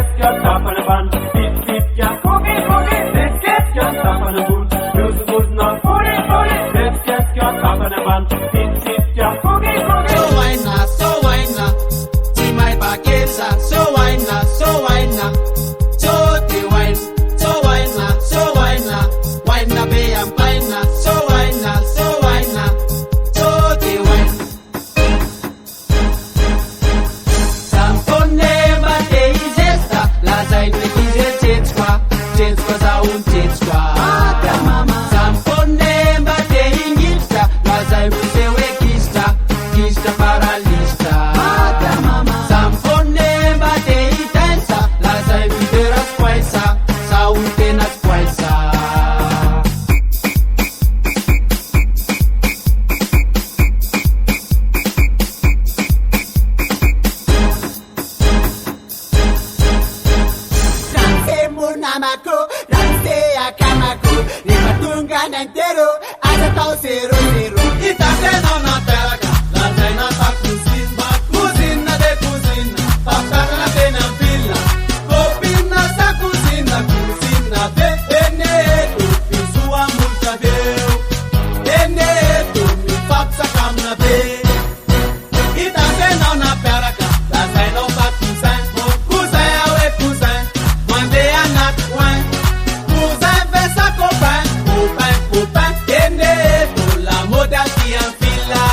Let's get top on the band. Tip, tip, yeah. Cookie, cookie. Let's get top on the boot. Music good now. Put it. Let's get top on the band. Tip, tip, yeah. Cookie, cookie. So why not? See my paqueta. So why not? So the wine. So why not? Wine na be and pine na. So why not? So the wine. Zampone bate izesta. Lazai ne kize tetskwa za tetskwa. Zampone bate ingista. Lazai musewe kista paralista. Zampone bate intensa. Lazai videra squaisa. Saúde na squaisa. Danse munamako, danse akamako. Nimatunga nantero, até o zero. E tá vendo na terra, lá tem na tua cozinha. Cozinha de cozinha, papel na pena fila. Copina sa cozinha vê. Eneto, fiz sua multa deu. Eneto, me faça camna vê. E tá vendo na terra, lá tem no cozinha. Cozinha é cozinha, mandei a na coin. Cozinha vê sa copain. Eneto, la moda qui enfila.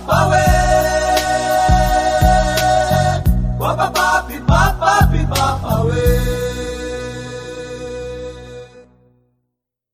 Power